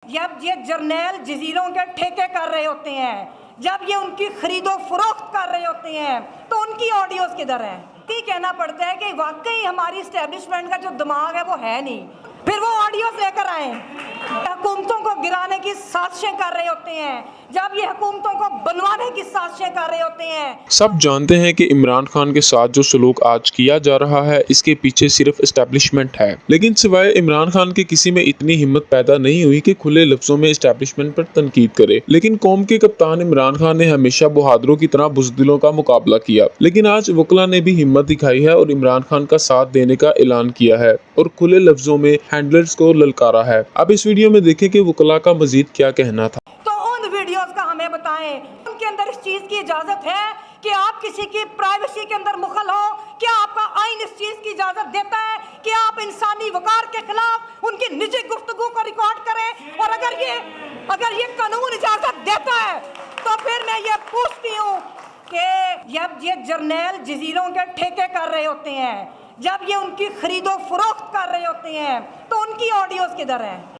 जब ये जर्नैल जजीरों के ठेके कर रहे होते हैं, जब ये उनकी खरीदो फरोख्त कर रहे होते हैं, तो उनकी ऑडियोज किधर है? ये कहना पड़ता है कि वाकई हमारी स्टैब्लिशमेंट का जो दिमाग है वो है नहीं। फिर वो ऑडियोज लेकर आए, हुकूमतों को गिराने की साजिशें कर रहे होते हैं, जब ये हुकूमतों को बनवाने की साजिशें कर रहे होते हैं। सब जानते हैं कि इमरान खान के साथ जो सलूक आज किया जा रहा है, इसके पीछे सिर्फ एस्टेब्लिशमेंट है। लेकिन सिवाय इमरान खान के किसी में इतनी हिम्मत पैदा नहीं हुई कि खुले लफ्जों में एस्टेब्लिशमेंट पर तनकीद करे। लेकिन कौम के कप्तान इमरान खान ने हमेशा बहादुरों की तरह बुज़दिलों का मुकाबला किया। लेकिन आज वकला ने भी हिम्मत दिखाई है और इमरान खान का साथ देने का ऐलान किया है और खुले लफ्जों में हैंडलर्स को ललकारा है। अब इस वीडियो में देखें कि वकला का मजीद क्या कहना था। तो उन वीडियोस का हमें बताएं, उनके अंदर इस चीज की इजाजत है कि आप किसी की प्राइवेसी के अंदर मुखल हो? क्या आपका आइन इस चीज की इजाजत देता है कि आप इंसानी वकार के खिलाफ उनकी निजी गुफ्तगू को रिकॉर्ड करें? और अगर ये कानून इजाजत देता है तो फिर मैं ये पूछती हूँ कि जब ये जर्नैल जजीरों के ठेके कर रहे होते हैं, जब ये उनकी खरीदो फरोख्त कर रहे होते हैं, तो उनकी ऑडियोज किधर है?